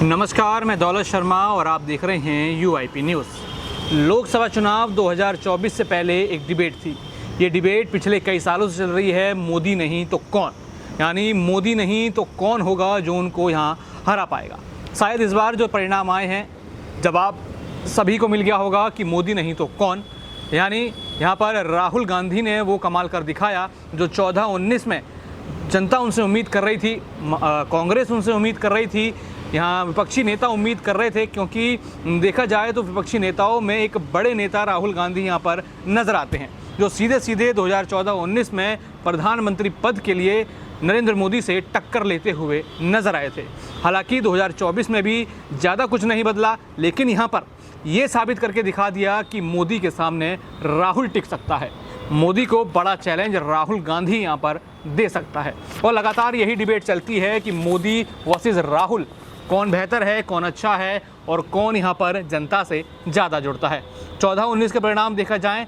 नमस्कार, मैं दौलत शर्मा और आप देख रहे हैं UIP न्यूज़। लोकसभा चुनाव 2024 से पहले एक डिबेट थी। ये डिबेट पिछले कई सालों से चल रही है, मोदी नहीं तो कौन, यानी मोदी नहीं तो कौन होगा जो उनको यहाँ हरा पाएगा। शायद इस बार जो परिणाम आए हैं, जवाब सभी को मिल गया होगा कि मोदी नहीं तो कौन, यानी यहाँ पर राहुल गांधी ने वो कमाल कर दिखाया जो 14-19 में जनता उनसे उम्मीद कर रही थी, कांग्रेस उनसे उम्मीद कर रही थी, यहाँ विपक्षी नेता उम्मीद कर रहे थे। क्योंकि देखा जाए तो विपक्षी नेताओं में एक बड़े नेता राहुल गांधी यहाँ पर नज़र आते हैं, जो सीधे सीधे 2014-19 में प्रधानमंत्री पद के लिए नरेंद्र मोदी से टक्कर लेते हुए नज़र आए थे। हालांकि 2024 में भी ज़्यादा कुछ नहीं बदला, लेकिन यहाँ पर ये साबित करके दिखा दिया कि मोदी के सामने राहुल टिक सकता है। मोदी को बड़ा चैलेंज राहुल गांधी यहाँ पर दे सकता है और लगातार यही डिबेट चलती है कि मोदी वर्सेस राहुल, कौन बेहतर है, कौन अच्छा है और कौन यहाँ पर जनता से ज़्यादा जुड़ता है। 14-19 के परिणाम देखा जाए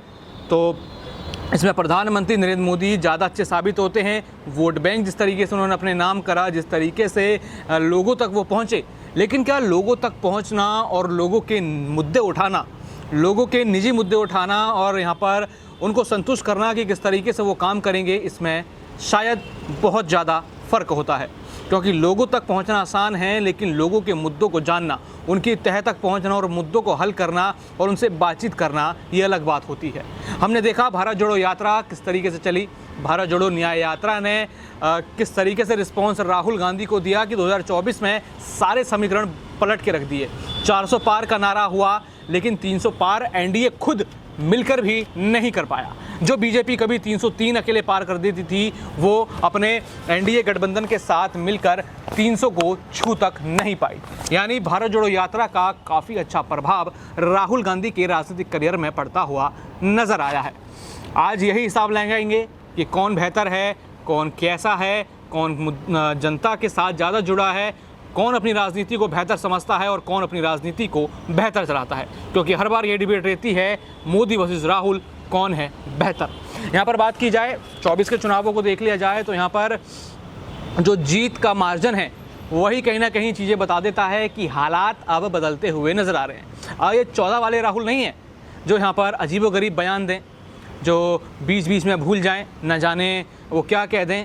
तो इसमें प्रधानमंत्री नरेंद्र मोदी ज़्यादा अच्छे साबित होते हैं। वोट बैंक जिस तरीके से उन्होंने अपने नाम करा, जिस तरीके से लोगों तक वो पहुँचे, लेकिन क्या लोगों तक पहुँचना और लोगों के मुद्दे उठाना, लोगों के निजी मुद्दे उठाना और यहाँ पर उनको संतुष्ट करना कि किस तरीके से वो काम करेंगे, इसमें शायद बहुत ज़्यादा फ़र्क होता है। क्योंकि लोगों तक पहुंचना आसान है, लेकिन लोगों के मुद्दों को जानना, उनकी तह तक पहुंचना और मुद्दों को हल करना और उनसे बातचीत करना, ये अलग बात होती है। हमने देखा भारत जोड़ो यात्रा किस तरीके से चली, भारत जोड़ो न्याय यात्रा ने किस तरीके से रिस्पॉन्स राहुल गांधी को दिया कि 2024 में सारे समीकरण पलट के रख दिए। 400 पार का नारा हुआ, लेकिन 300 पार एनडीए खुद मिलकर भी नहीं कर पाया। जो बीजेपी कभी 303 अकेले पार कर देती थी, वो अपने एनडीए गठबंधन के साथ मिलकर 300 को छू तक नहीं पाई। यानी भारत जोड़ो यात्रा का काफ़ी अच्छा प्रभाव राहुल गांधी के राजनीतिक करियर में पड़ता हुआ नज़र आया है। आज यही हिसाब लगाएंगे कि कौन बेहतर है, कौन कैसा है, कौन जनता के साथ ज़्यादा जुड़ा है, कौन अपनी राजनीति को बेहतर समझता है और कौन अपनी राजनीति को बेहतर चलाता है। क्योंकि हर बार ये डिबेट रहती है मोदी वर्सेस राहुल, कौन है बेहतर। यहाँ पर बात की जाए 24 के चुनावों को देख लिया जाए तो यहाँ पर जो जीत का मार्जिन है वही कहीं ना कहीं चीज़ें बता देता है कि हालात अब बदलते हुए नज़र आ रहे हैं। अब ये 14 वाले राहुल नहीं हैं जो यहाँ पर अजीबोगरीब बयान दें, जो बीच बीच में भूल जाएं, न जाने वो क्या कह दें।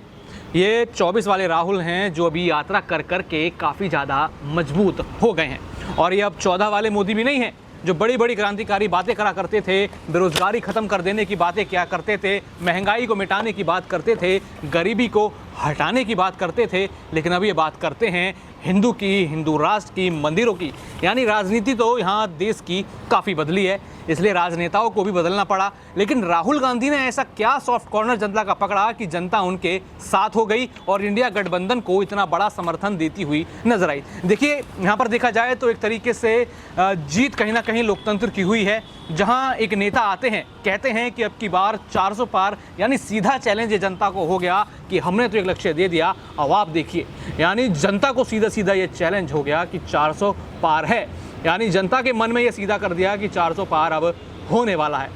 ये 24 वाले राहुल हैं जो अभी यात्रा कर कर के काफ़ी ज़्यादा मजबूत हो गए हैं। और ये अब 14 वाले मोदी भी नहीं हैं जो बड़ी बड़ी क्रांतिकारी बातें करा करते थे, बेरोज़गारी ख़त्म कर देने की बातें क्या करते थे, महंगाई को मिटाने की बात करते थे, गरीबी को हटाने की बात करते थे। लेकिन अब ये बात करते हैं हिंदू की, हिंदू राष्ट्र की, मंदिरों की। यानी राजनीति तो यहाँ देश की काफ़ी बदली है, इसलिए राजनेताओं को भी बदलना पड़ा। लेकिन राहुल गांधी ने ऐसा क्या सॉफ्ट कॉर्नर जनता का पकड़ा कि जनता उनके साथ हो गई और इंडिया गठबंधन को इतना बड़ा समर्थन देती हुई नजर आई। देखिए, यहाँ पर देखा जाए तो एक तरीके से जीत कहीं ना कहीं लोकतंत्र की हुई है, जहाँ एक नेता आते हैं, कहते हैं कि अब की बार 400 पार, यानी सीधा चैलेंज जनता को हो गया कि हमने तो एक लक्ष्य दे दिया, अब आप देखिए। यानी जनता को सीधा सीधा ये चैलेंज हो गया कि 400 पार है, यानी जनता के मन में ये सीधा कर दिया कि 400 पार अब होने वाला है।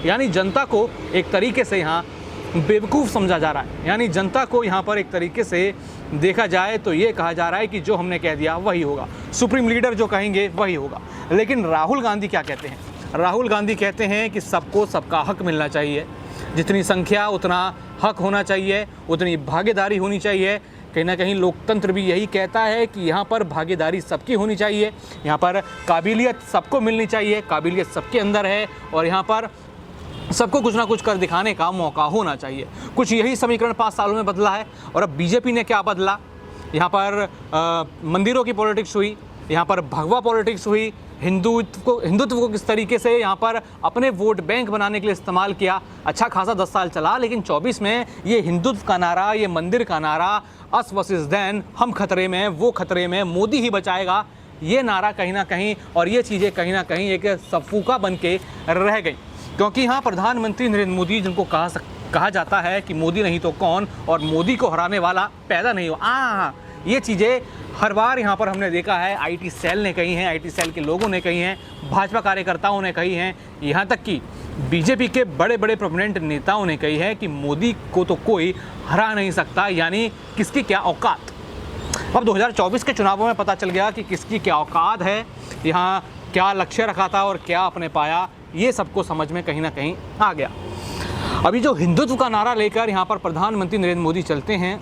यानी जनता को एक तरीके से यहाँ बेवकूफ़ समझा जा रहा है। यानी जनता को यहाँ पर एक तरीके से देखा जाए तो ये कहा जा रहा है कि जो हमने कह दिया वही होगा, सुप्रीम लीडर जो कहेंगे वही होगा। लेकिन राहुल गांधी क्या कहते हैं? राहुल गांधी कहते हैं कि सबको सबका हक मिलना चाहिए, जितनी संख्या उतना हक होना चाहिए, उतनी भागीदारी होनी चाहिए। कहीं ना कहीं लोकतंत्र भी यही कहता है कि यहाँ पर भागीदारी सबकी होनी चाहिए, यहाँ पर काबिलियत सबको मिलनी चाहिए, काबिलियत सबके अंदर है और यहाँ पर सबको कुछ ना कुछ कर दिखाने का मौका होना चाहिए। कुछ यही समीकरण 5 सालों में बदला है। और अब बीजेपी ने क्या बदला? यहाँ पर मंदिरों की पॉलिटिक्स हुई, यहाँ पर भगवा पॉलिटिक्स हुई, हिंदुत्व को किस तरीके से यहाँ पर अपने वोट बैंक बनाने के लिए इस्तेमाल किया। अच्छा खासा 10 साल चला, लेकिन 24 में ये हिंदुत्व का नारा, ये मंदिर का नारा, अस वर्सेस देन, हम खतरे में, वो खतरे में, मोदी ही बचाएगा, ये नारा कहीं ना कहीं और ये चीज़ें कहीं ना कहीं एक सफूका बन के रह गई। क्योंकि यहाँ प्रधानमंत्री नरेंद्र मोदी, जिनको कहा जाता है कि मोदी नहीं तो कौन और मोदी को हराने वाला पैदा नहीं हो, ये चीज़ें हर बार यहाँ पर हमने देखा है। आईटी सेल ने कही हैं, आईटी सेल के लोगों ने कही हैं, भाजपा कार्यकर्ताओं ने कही हैं, यहाँ तक कि बीजेपी के बड़े बड़े प्रोमिनेंट नेताओं ने कही है कि मोदी को तो कोई हरा नहीं सकता। यानी किसकी क्या औकात। अब 2024 के चुनावों में पता चल गया कि किसकी क्या औकात है, यहाँ क्या लक्ष्य रखा था और क्या आपने पाया, ये सबको समझ में कहीं ना कहीं आ गया। अभी जो हिंदुत्व का नारा लेकर यहाँ पर प्रधानमंत्री नरेंद्र मोदी चलते हैं,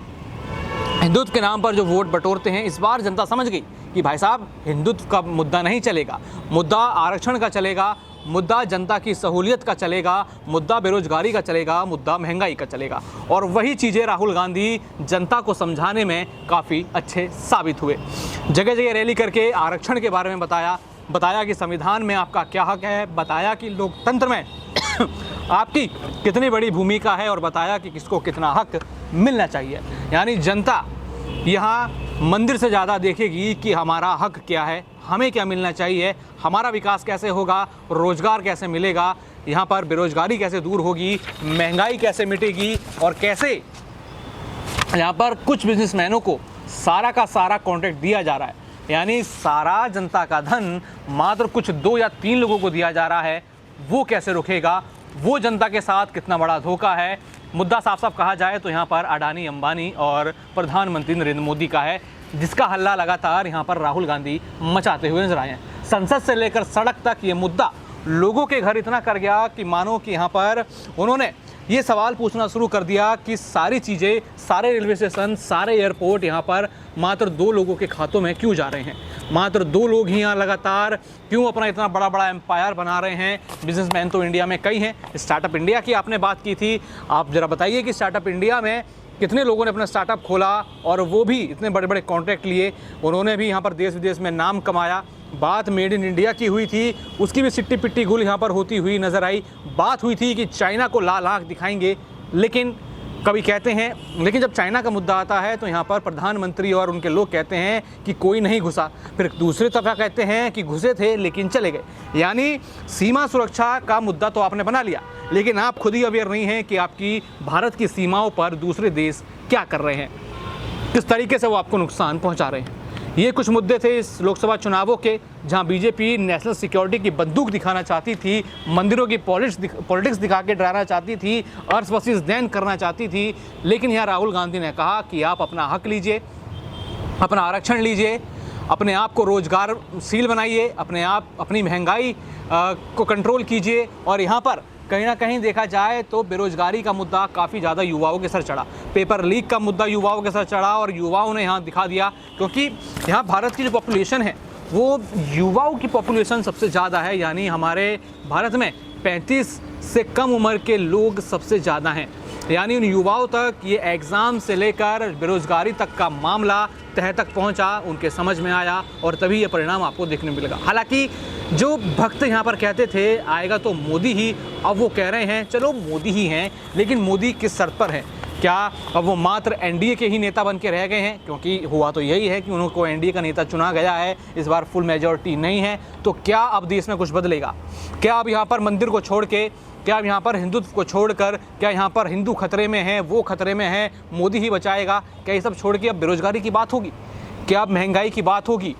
हिंदुत्व के नाम पर जो वोट बटोरते हैं, इस बार जनता समझ गई कि भाई साहब हिंदुत्व का मुद्दा नहीं चलेगा, मुद्दा आरक्षण का चलेगा, मुद्दा जनता की सहूलियत का चलेगा, मुद्दा बेरोजगारी का चलेगा, मुद्दा महंगाई का चलेगा। और वही चीज़ें राहुल गांधी जनता को समझाने में काफ़ी अच्छे साबित हुए। जगह जगह रैली करके आरक्षण के बारे में बताया कि संविधान में आपका क्या हक है, बताया कि लोकतंत्र में आपकी कितनी बड़ी भूमिका है और बताया कि किसको कितना हक मिलना चाहिए। यानी जनता यहाँ मंदिर से ज़्यादा देखेगी कि हमारा हक क्या है, हमें क्या मिलना चाहिए, हमारा विकास कैसे होगा, रोज़गार कैसे मिलेगा, यहाँ पर बेरोजगारी कैसे दूर होगी, महंगाई कैसे मिटेगी और कैसे यहाँ पर कुछ बिजनेसमैनों को सारा का सारा कॉन्ट्रैक्ट दिया जा रहा है। यानी सारा जनता का धन मात्र कुछ 2 या 3 लोगों को दिया जा रहा है, वो कैसे रुकेगा, वो जनता के साथ कितना बड़ा धोखा है। मुद्दा साफ साफ कहा जाए तो यहाँ पर अडानी, अंबानी और प्रधानमंत्री नरेंद्र मोदी का है, जिसका हल्ला लगातार यहाँ पर राहुल गांधी मचाते हुए नजर आए हैं। संसद से लेकर सड़क तक ये मुद्दा लोगों के घर इतना कर गया कि मानो कि यहाँ पर उन्होंने ये सवाल पूछना शुरू कर दिया कि सारी चीज़ें, सारे रेलवे स्टेशन, सारे एयरपोर्ट यहाँ पर मात्र 2 लोगों के खातों में क्यों जा रहे हैं, मात्र 2 लोग ही यहाँ लगातार क्यों अपना इतना बड़ा बड़ा एम्पायर बना रहे हैं। बिजनेसमैन तो इंडिया में कई हैं। स्टार्टअप इंडिया की आपने बात की थी, आप ज़रा बताइए कि स्टार्टअप इंडिया में कितने लोगों ने अपना स्टार्टअप खोला और वो भी इतने बड़े बड़े कॉन्ट्रैक्ट लिए, उन्होंने भी यहाँ पर देश विदेश में नाम कमाया। बात मेड इन इंडिया की हुई थी, उसकी भी सिट्टी पिट्टी गुल यहाँ पर होती हुई नज़र आई। बात हुई थी कि चाइना को लाल आँख दिखाएंगे, लेकिन कभी कहते हैं, लेकिन जब चाइना का मुद्दा आता है तो यहाँ पर प्रधानमंत्री और उनके लोग कहते हैं कि कोई नहीं घुसा, फिर दूसरी तरफ कहते हैं कि घुसे थे लेकिन चले गए। यानी सीमा सुरक्षा का मुद्दा तो आपने बना लिया, लेकिन आप खुद ही अवेयर नहीं हैं कि आपकी भारत की सीमाओं पर दूसरे देश क्या कर रहे हैं, किस तरीके से वो आपको नुकसान पहुँचा रहे हैं। ये कुछ मुद्दे थे इस लोकसभा चुनावों के, जहां बीजेपी नेशनल सिक्योरिटी की बंदूक दिखाना चाहती थी, मंदिरों की पॉलिटिक्स दिखा के डराना चाहती थी, अर्थ वर्सेस दैन करना चाहती थी। लेकिन यहाँ राहुल गांधी ने कहा कि आप अपना हक लीजिए, अपना आरक्षण लीजिए, अपने आप को रोजगारशील बनाइए, अपने आप अपनी महंगाई को कंट्रोल कीजिए। और यहाँ पर कहीं ना कहीं देखा जाए तो बेरोजगारी का मुद्दा काफ़ी ज़्यादा युवाओं के सर चढ़ा, पेपर लीक का मुद्दा युवाओं के सर चढ़ा और युवाओं ने यहाँ दिखा दिया, क्योंकि यहाँ भारत की जो पॉपुलेशन है वो युवाओं की पॉपुलेशन सबसे ज़्यादा है। यानी हमारे भारत में 35 से कम उम्र के लोग सबसे ज़्यादा हैं। यानी उन युवाओं तक ये एग्ज़ाम से लेकर बेरोजगारी तक का मामला तह तक पहुंचा, उनके समझ में आया और तभी ये परिणाम आपको देखने मिलेगा। हालांकि जो भक्त यहाँ पर कहते थे आएगा तो मोदी ही, अब वो कह रहे हैं चलो मोदी ही हैं, लेकिन मोदी किस शर्त पर है? क्या अब वो मात्र एनडीए के ही नेता बन के रह गए हैं? क्योंकि हुआ तो यही है कि उनको एनडीए का नेता चुना गया है, इस बार फुल मेजॉरिटी नहीं है। तो क्या अब देश में कुछ बदलेगा? क्या अब यहाँ पर मंदिर को छोड़ के, क्या अब यहाँ पर हिंदुत्व को छोड़कर, क्या यहाँ पर हिंदू खतरे में है, वो खतरे में है, मोदी ही बचाएगा? क्या ये सब छोड़ के अब बेरोजगारी की बात होगी? क्या अब महंगाई की बात होगी?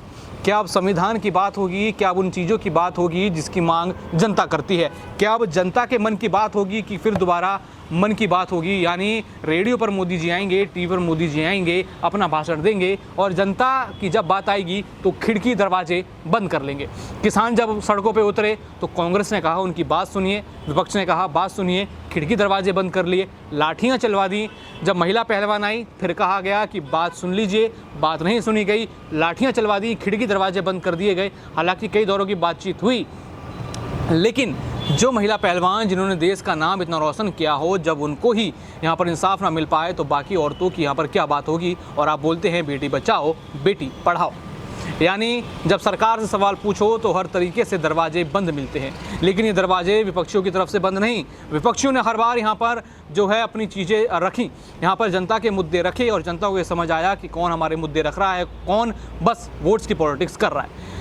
क्या अब संविधान की बात होगी? क्या अब उन चीज़ों की बात होगी जिसकी मांग जनता करती है? क्या अब जनता के मन की बात होगी कि फिर दोबारा मन की बात होगी? यानी रेडियो पर मोदी जी आएंगे, टीवी पर मोदी जी आएंगे, अपना भाषण देंगे और जनता की जब बात आएगी तो खिड़की दरवाजे बंद कर लेंगे। किसान जब सड़कों पे उतरे तो कांग्रेस ने कहा उनकी बात सुनिए, विपक्ष ने कहा बात सुनिए, खिड़की दरवाजे बंद कर लिए, लाठियाँ चलवा दी। जब महिला पहलवान आई फिर कहा गया कि बात सुन लीजिए, बात नहीं सुनी गई, लाठियाँ चलवा दी, खिड़की दरवाजे बंद कर दिए गए। हालांकि कई दौरों की बातचीत हुई, लेकिन जो महिला पहलवान जिन्होंने देश का नाम इतना रोशन किया हो, जब उनको ही यहाँ पर इंसाफ ना मिल पाए तो बाकी औरतों की यहाँ पर क्या बात होगी? और आप बोलते हैं बेटी बचाओ बेटी पढ़ाओ। यानी जब सरकार से सवाल पूछो तो हर तरीके से दरवाजे बंद मिलते हैं, लेकिन ये दरवाजे विपक्षियों की तरफ से बंद नहीं। विपक्षियों ने हर बार यहाँ पर जो है अपनी चीज़ें रखी, यहाँ पर जनता के मुद्दे रखे और जनता को ये समझ आया कि कौन हमारे मुद्दे रख रहा है, कौन बस वोट्स की पॉलिटिक्स कर रहा है।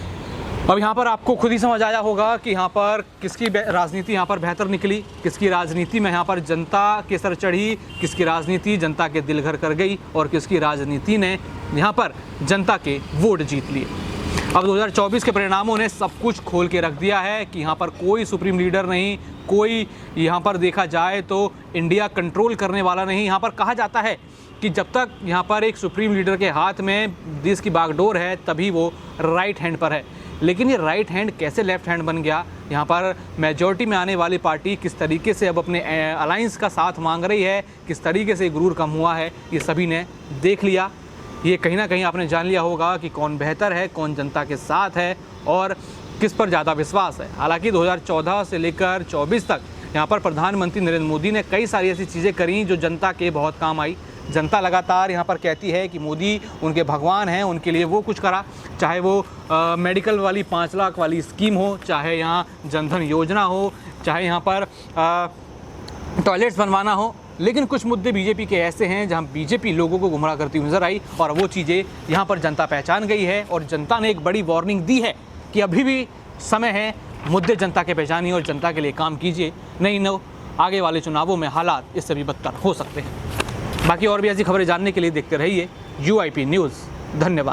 अब यहाँ पर आपको खुद ही समझ आया होगा कि यहाँ पर किसकी राजनीति यहाँ पर बेहतर निकली, किसकी राजनीति में यहाँ पर जनता के सर चढ़ी, किसकी राजनीति जनता के दिल घर कर गई और किसकी राजनीति ने यहाँ पर जनता के वोट जीत लिए। अब 2024 के परिणामों ने सब कुछ खोल के रख दिया है कि यहाँ पर कोई सुप्रीम लीडर नहीं, कोई यहाँ पर देखा जाए तो इंडिया कंट्रोल करने वाला नहीं। यहाँ पर कहा जाता है कि जब तक यहाँ पर एक सुप्रीम लीडर के हाथ में देश की बागडोर है तभी वो राइट हैंड पर है। लेकिन ये राइट हैंड कैसे लेफ्ट हैंड बन गया, यहाँ पर मेजॉरिटी में आने वाली पार्टी किस तरीके से अब अपने अलायंस का साथ मांग रही है, किस तरीके से गुरूर कम हुआ है, ये सभी ने देख लिया। ये कहीं ना कहीं आपने जान लिया होगा कि कौन बेहतर है, कौन जनता के साथ है और किस पर ज़्यादा विश्वास है। हालांकि 2014 से लेकर 24 तक यहाँ पर प्रधानमंत्री नरेंद्र मोदी ने कई सारी ऐसी चीज़ें करी जो जनता के बहुत काम आई। जनता लगातार यहाँ पर कहती है कि मोदी उनके भगवान हैं, उनके लिए वो कुछ करा, चाहे वो मेडिकल वाली 5 लाख वाली स्कीम हो, चाहे यहाँ जनधन योजना हो, चाहे यहाँ पर टॉयलेट्स बनवाना हो। लेकिन कुछ मुद्दे बीजेपी के ऐसे हैं जहां बीजेपी लोगों को गुमराह करती हुई नजर आई और वो चीज़ें यहां पर जनता पहचान गई है और जनता ने एक बड़ी वार्निंग दी है कि अभी भी समय है, मुद्दे जनता के पहचानिए और जनता के लिए काम कीजिए, नहीं आगे वाले चुनावों में हालात इससे भी बदतर हो सकते हैं। बाकी और भी ऐसी खबरें जानने के लिए देखते रहिए UIP न्यूज़। धन्यवाद।